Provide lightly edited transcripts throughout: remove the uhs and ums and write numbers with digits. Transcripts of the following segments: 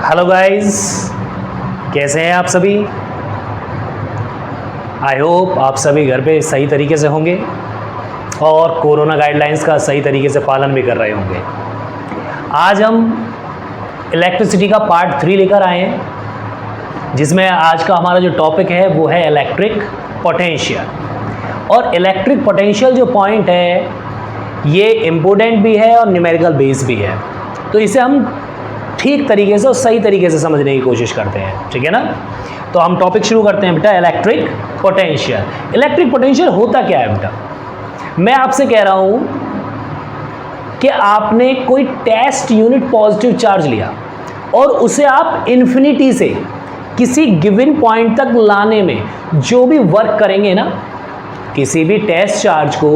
Hello guys, कैसे हैं आप सभी। आई होप आप सभी घर पे सही तरीके से होंगे और कोरोना गाइडलाइंस का सही तरीके से पालन भी कर रहे होंगे। आज हम इलेक्ट्रिसिटी का पार्ट 3 लेकर आए हैं, जिसमें आज का हमारा जो टॉपिक है वो है इलेक्ट्रिक पोटेंशियल। और इलेक्ट्रिक पोटेंशियल जो पॉइंट है ये इम्पोर्टेंट भी है और न्यूमेरिकल बेस भी है, तो इसे हम ठीक तरीके से और सही तरीके से समझने की कोशिश करते हैं, ठीक है ना। तो हम टॉपिक शुरू करते हैं बेटा, इलेक्ट्रिक पोटेंशियल। इलेक्ट्रिक पोटेंशियल होता क्या है बेटा। मैं आपसे कह रहा हूं कि आपने कोई टेस्ट यूनिट पॉजिटिव चार्ज लिया और उसे आप इन्फिनिटी से किसी गिवन पॉइंट तक लाने में जो भी वर्क करेंगे ना, किसी भी टेस्ट चार्ज को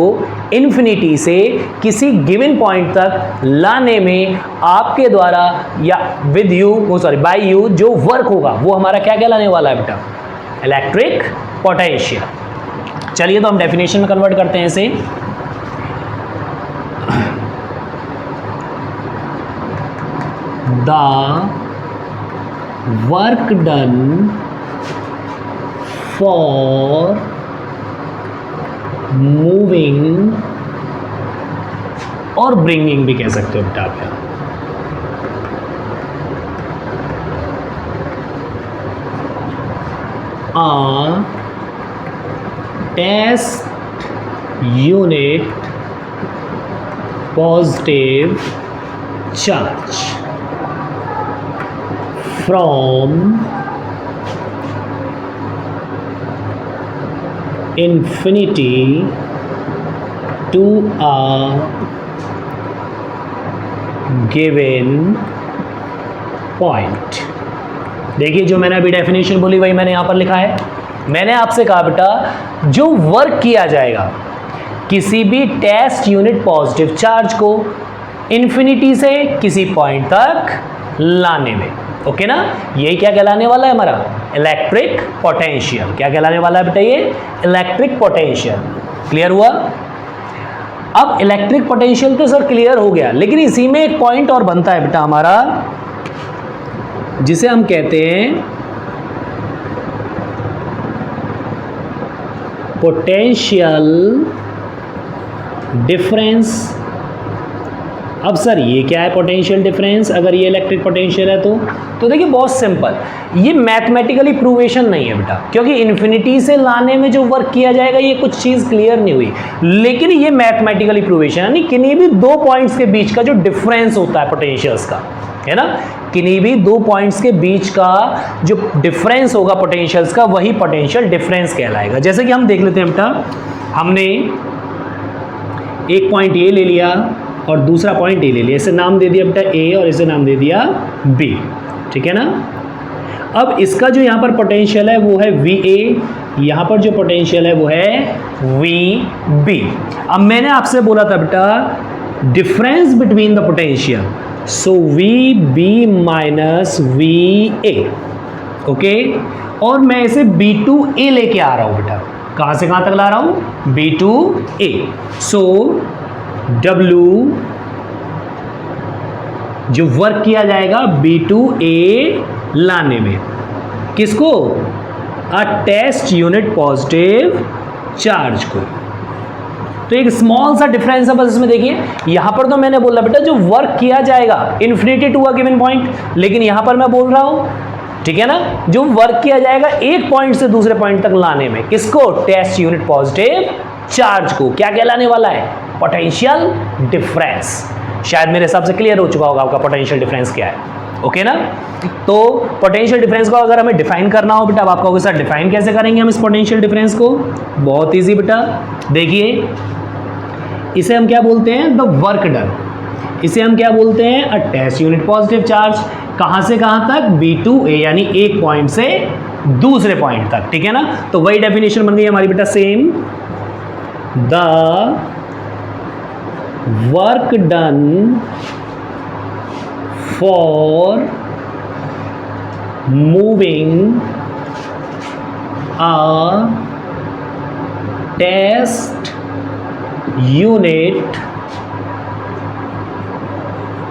इन्फिनिटी से किसी गिवन पॉइंट तक लाने में आपके द्वारा या विद यू बाय यू जो वर्क होगा वो हमारा क्या कहलाने वाला है बेटा, इलेक्ट्रिक पोटेंशियल। चलिए तो हम डेफिनेशन में कन्वर्ट करते हैं इसे। The work done for moving और ब्रिंगिंग भी कह सकते हो बेटा आप यहाँ, a test unit positive charge from infinity to a given point। देखिए जो मैंने अभी डेफिनेशन बोली वही मैंने यहां पर लिखा है। मैंने आपसे कहा बेटा जो वर्क किया जाएगा किसी भी टेस्ट यूनिट पॉजिटिव चार्ज को इन्फिनिटी से किसी पॉइंट तक लाने में, ओके ना, यही क्या कहलाने वाला है हमारा इलेक्ट्रिक पोटेंशियल। क्या कहलाने वाला है बेटा, ये इलेक्ट्रिक पोटेंशियल। क्लियर हुआ। अब इलेक्ट्रिक पोटेंशियल तो सर क्लियर हो गया, लेकिन इसी में एक पॉइंट और बनता है बेटा हमारा, जिसे हम कहते हैं पोटेंशियल डिफरेंस। अब सर ये क्या है पोटेंशियल डिफरेंस, अगर ये इलेक्ट्रिक पोटेंशियल है तो देखिए बहुत सिंपल, ये मैथमेटिकली प्रूवेशन नहीं है बेटा, क्योंकि इन्फिनिटी से लाने में जो वर्क किया जाएगा ये कुछ चीज़ क्लियर नहीं हुई, लेकिन ये मैथमेटिकली प्रूवेशन यानी किन्हीं भी दो पॉइंट्स के बीच का जो डिफरेंस होता है पोटेंशियल्स का, है ना, किन्हीं भी दो पॉइंट्स के बीच का जो डिफरेंस होगा पोटेंशियल्स का वही पोटेंशियल डिफरेंस कहलाएगा। जैसे कि हम देख लेते हैं बेटा, हमने एक पॉइंट ए ले लिया और दूसरा पॉइंट ए ले लिया, इसे नाम दे दिया बेटा ए और इसे नाम दे दिया बी, ठीक है ना। अब इसका जो यहाँ पर पोटेंशियल है वो है वी ए, यहाँ पर जो पोटेंशियल है वो है वी बी। अब मैंने आपसे बोला था बेटा difference between the potential, so V B minus V A, okay. और मैं इसे बी टू ए लेके आ रहा हूँ बेटा, कहाँ से कहाँ तक ला रहा हूँ, B to A. So W जो वर्क किया जाएगा B2A लाने में, किसको, a test unit positive charge को। तो एक स्मॉल सा डिफरेंस है बस इसमें। देखिए यहां पर तो मैंने बोला बेटा जो वर्क किया जाएगा infinity to a given point, लेकिन यहां पर मैं बोल रहा हूं, ठीक है ना, जो वर्क किया जाएगा एक पॉइंट से दूसरे पॉइंट तक लाने में, किसको, टेस्ट यूनिट पॉजिटिव चार्ज को। क्या कहलाने वाला है, पोटेंशियल डिफरेंस। शायद मेरे हिसाब से क्लियर हो चुका होगा आपका पोटेंशियल डिफरेंस क्या है, ओके ना। तो पोटेंशियल डिफरेंस को अगर हमें डिफाइन करना हो बेटा, अब आप कहोगे सर डिफाइन कैसे करेंगे हम इस पोटेंशियल डिफरेंस को। बहुत इजी बेटा, देखिए इसे हम क्या बोलते हैं, द वर्क डन। इसे हम क्या बोलते हैं, a test unit positive charge. कहां से कहां तक, B2A यानी एक पॉइंट से दूसरे पॉइंट तक, ठीक है ना। तो वही डेफिनेशन बन गई हमारी बेटा same, the work done for moving a test unit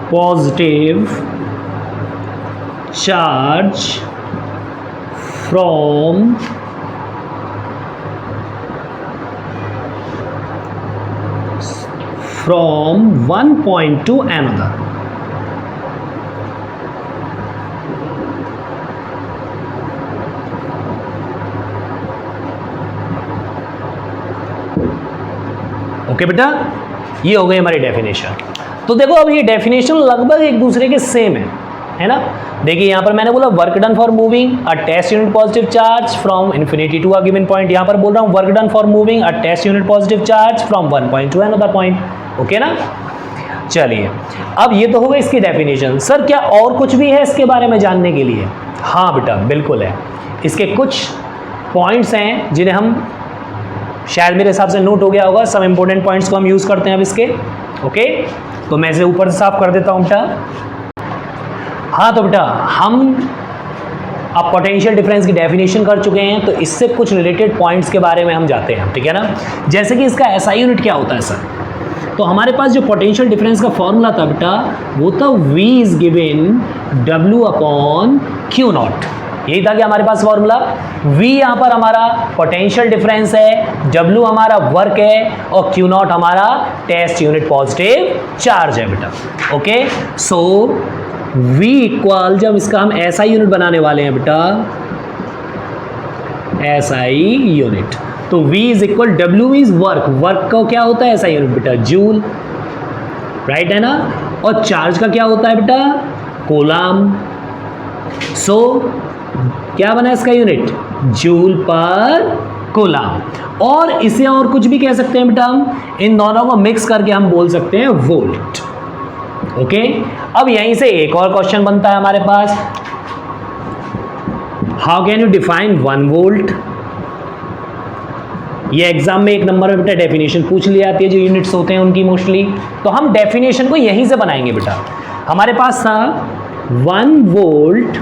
positive charge from one point to another. Okay बेटा, ये हो गई हमारी डेफिनेशन। तो देखो अब ये डेफिनेशन लगभग एक दूसरे के सेम है ना। देखिए यहाँ पर मैंने बोला work done for moving a test unit positive charge from infinity to a given point. यहाँ पर बोल रहा हूँ work done for moving a test unit positive charge from one point to another point. Okay ना। चलिए अब ये तो होगा इसकी डेफिनेशन। सर क्या और कुछ भी है इसके बारे में जानने के लिए? हाँ बेटा बिल्कुल है। इसके कुछ पॉइंट्स हैं जिन्हें हम, शायद मेरे हिसाब से नोट हो गया होगा, सब इंपॉर्टेंट पॉइंट्स को हम यूज़ करते हैं अब इसके। ओके तो मैं इसे ऊपर से साफ कर देता हूँ बेटा। हाँ तो बेटा हम अब पोटेंशियल डिफरेंस की डेफिनेशन कर चुके हैं, तो इससे कुछ रिलेटेड पॉइंट्स के बारे में हम जाते हैं, ठीक है ना। जैसे कि इसका एसआई यूनिट क्या होता है सर? तो हमारे पास जो पोटेंशियल डिफरेंस का फॉर्मूला था बेटा वो था V is given W upon Q not. यही था कि हमारे पास फॉर्मूला। V यहाँ पर हमारा पोटेंशियल डिफरेंस है, W हमारा वर्क है और Q नॉट हमारा टेस्ट यूनिट पॉजिटिव चार्ज है बेटा। ओके सो V इक्वल, जब इसका हम SI यूनिट बनाने वाले हैं बेटा, SI यूनिट, तो V is equal W is work, work का क्या होता है SI यूनिट बेटा? जूल, राइट है ना। और चार्ज का क्या होता है बेटा? कूलम। सो क्या बना इसका यूनिट? जूल पर कूलम। और इसे और कुछ भी कह सकते हैं बेटा हम, इन दोनों को मिक्स करके हम बोल सकते हैं वोल्ट। ओके अब यहीं से एक और क्वेश्चन बनता है हमारे पास, how can you define 1 volt? ये एग्जाम में 1 नंबर में बेटा डेफिनेशन पूछ ली जाती है, जो यूनिट्स होते हैं उनकी मोस्टली। तो हम डेफिनेशन को यहीं से बनाएंगे बेटा। हमारे पास था 1 volt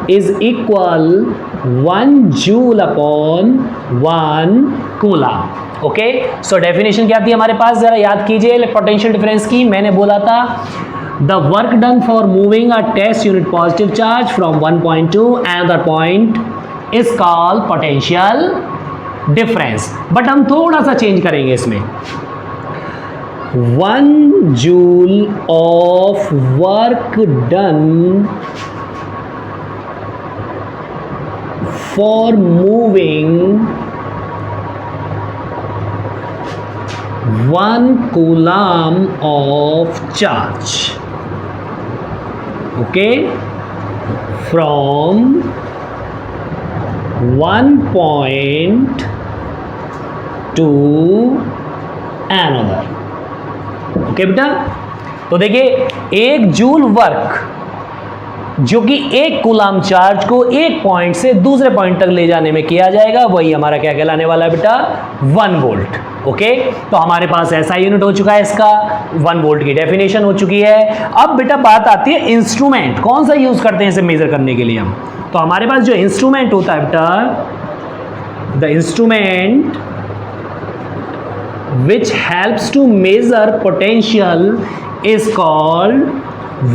is equal 1 joule upon 1 coulomb. Okay so definition क्या थी हमारे पास, जरा याद कीजिए पोटेंशियल डिफरेंस की। मैंने बोला था the work done for moving a test unit positive charge from one point to another point is called potential difference. But हम थोड़ा सा चेंज करेंगे इसमें। 1 joule of work done for moving 1 coulomb of charge, okay, from 1 point to another। Okay बेटा, तो देखिए 1 joule work जो कि 1 कूलम चार्ज को एक पॉइंट से दूसरे पॉइंट तक ले जाने में किया जाएगा, वही हमारा क्या कहलाने वाला है बेटा? 1 वोल्ट। ओके तो हमारे पास ऐसा यूनिट हो चुका है, इसका 1 वोल्ट की डेफिनेशन हो चुकी है। अब बेटा बात आती है इंस्ट्रूमेंट, कौन सा यूज करते हैं इसे मेजर करने के लिए हम? तो हमारे पास जो इंस्ट्रूमेंट होता है बेटा, the instrument which helps to measure potential is called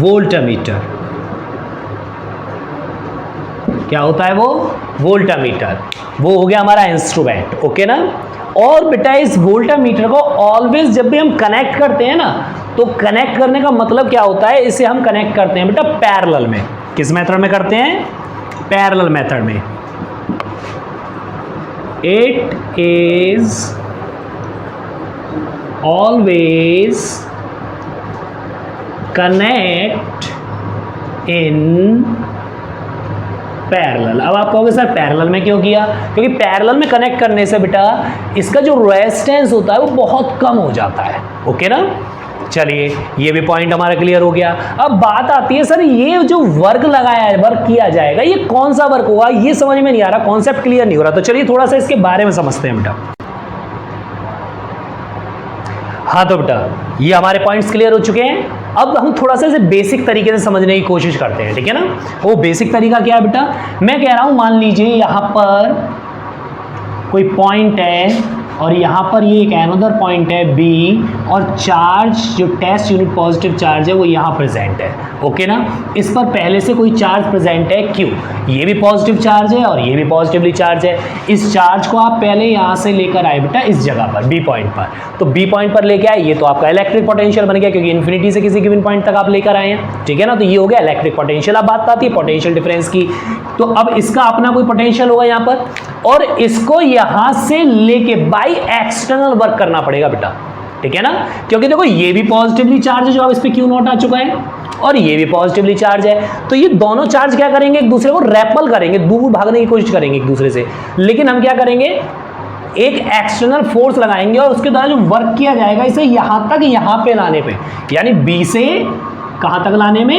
voltmeter. क्या होता है वो? वोल्टमीटर। वो हो गया हमारा इंस्ट्रूमेंट। ओके ना। और बेटा इस वोल्टमीटर को ऑलवेज जब भी हम कनेक्ट करते हैं ना, तो कनेक्ट करने का मतलब क्या होता है, इसे हम कनेक्ट करते हैं बेटा पैरेलल में। किस मेथड में करते हैं? पैरेलल मेथड में। It is always connect in parallel. अब आप कहोगे सर पैरेलल में क्यों किया? क्योंकि पैरेलल में कनेक्ट करने से बेटा इसका जो रेजिस्टेंस होता है वो बहुत कम हो जाता है। ओके ना। चलिए ये भी पॉइंट हमारा क्लियर हो गया। अब बात आती है सर ये जो वर्क लगाया है, वर्क किया जाएगा, ये कौन सा वर्क होगा? ये समझ में नहीं आ रहा, कॉन्सेप्ट क्लियर नहीं हो रहा। तो चलिए थोड़ा सा इसके बारे में समझते हैं बेटा। हाँ तो बेटा ये हमारे पॉइंट्स क्लियर हो चुके हैं। अब हम थोड़ा सा इसे बेसिक तरीके से समझने की कोशिश करते हैं, ठीक है ना। वो बेसिक तरीका क्या है बेटा? मैं कह रहा हूं मान लीजिए यहां पर कोई पॉइंट है और यहाँ पर ये एक अनदर पॉइंट है B, और चार्ज जो टेस्ट यूनिट पॉजिटिव चार्ज है वो यहाँ प्रेजेंट है। ओके ना, इस पर पहले से कोई चार्ज प्रेजेंट है Q, ये भी पॉजिटिव चार्ज है और ये भी पॉजिटिवली चार्ज है। इस चार्ज को आप पहले यहाँ से लेकर आए बेटा इस जगह पर B पॉइंट पर, तो B पॉइंट पर लेके आए, ये तो आपका इलेक्ट्रिक पोटेंशियल बन गया क्योंकि इन्फिनिटी से किसी गिवन पॉइंट तक आप लेकर आए हैं, ठीक है ना। तो ये हो गया इलेक्ट्रिक पोटेंशियल। अब बात आती है पोटेंशियल डिफरेंस की, तो अब इसका अपना कोई पोटेंशियल होगा यहाँ पर, और इसको यहाँ से लेके बाय एक्सटर्नल वर्क करना पड़ेगा बेटा, ठीक है ना, क्योंकि देखो ये भी पॉजिटिवली चार्ज है जो अब इस पे क्यू नॉट आ चुका है, और ये भी पॉजिटिवली चार्ज है, तो ये दोनों चार्ज क्या करेंगे, एक दूसरे को रेपल करेंगे, दूर भागने की कोशिश करेंगे एक दूसरे से। लेकिन हम क्या करेंगे, एक एक्सटर्नल फोर्स लगाएंगे और उसके द्वारा जो वर्क किया जाएगा इसे यहां तक, यहां पे लाने पे, यानी बी से कहां तक लाने में,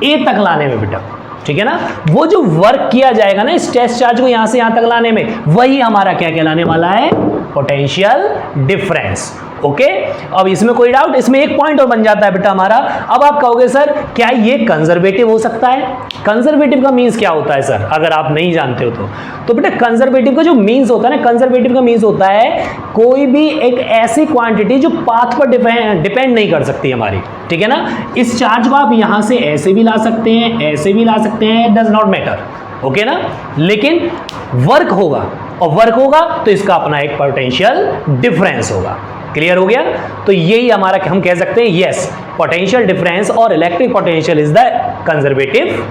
ए तक लाने में बेटा, ठीक है ना। वो जो वर्क किया जाएगा ना इस टेस्ट चार्ज को यहां से यहां तक लाने में, वही हमारा क्या कहलाने वाला है, पोटेंशियल डिफरेंस। ओके, अब इसमें कोई डाउट, इसमें एक पॉइंट और बन जाता है बेटा हमारा। अब आप कहोगे सर क्या ये कंजर्वेटिव हो सकता है? कंजर्वेटिव का मीन्स क्या होता है सर, अगर आप नहीं जानते हो तो बेटा कंजर्वेटिव का जो मीन्स होता है ना, कंजर्वेटिव का मीन्स होता है कोई भी एक ऐसी क्वांटिटी जो पाथ पर डिपेंड नहीं कर सकती हमारी, ठीक है ना। इस चार्ज को आप यहां से ऐसे भी ला सकते हैं, ऐसे भी ला सकते हैं, डज नॉट मैटर, ओके ना, लेकिन वर्क होगा, और वर्क होगा तो इसका अपना एक पोटेंशियल डिफरेंस होगा। क्लियर हो गया? तो यही हमारा हम कह सकते हैं यस, पोटेंशियल डिफरेंस और electric potential is the conservative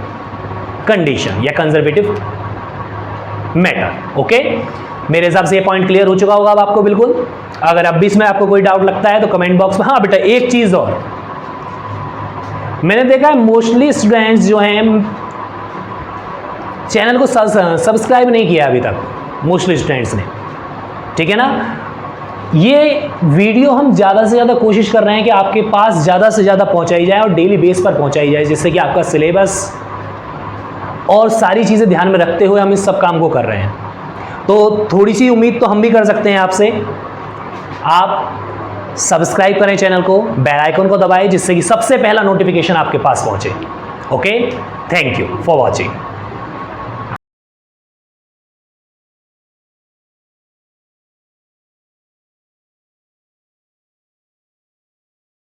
condition या कंजर्वेटिव मैटर। ओके, मेरे हिसाब से ये पॉइंट क्लियर हो चुका होगा अब आपको बिल्कुल। अगर अब भी इसमें आपको कोई डाउट लगता है तो कमेंट बॉक्स में। हाँ बेटा, एक चीज और मैंने देखा है, मोस्टली स्टूडेंट्स जो हैं चैनल को सब्सक्राइब नहीं किया अभी तक, मोस्टली स्टूडेंट्स ने, ठीक है ना। ये वीडियो हम ज़्यादा से ज़्यादा कोशिश कर रहे हैं कि आपके पास ज़्यादा से ज़्यादा पहुंचाई जाए और डेली बेस पर पहुंचाई जाए, जिससे कि आपका सिलेबस और सारी चीज़ें ध्यान में रखते हुए हम इस सब काम को कर रहे हैं। तो थोड़ी सी उम्मीद तो हम भी कर सकते हैं आपसे, आप सब्सक्राइब करें चैनल को, बेल आइकन को दबाएं, जिससे कि सबसे पहला नोटिफिकेशन आपके पास पहुंचे। Okay, thank you for watching.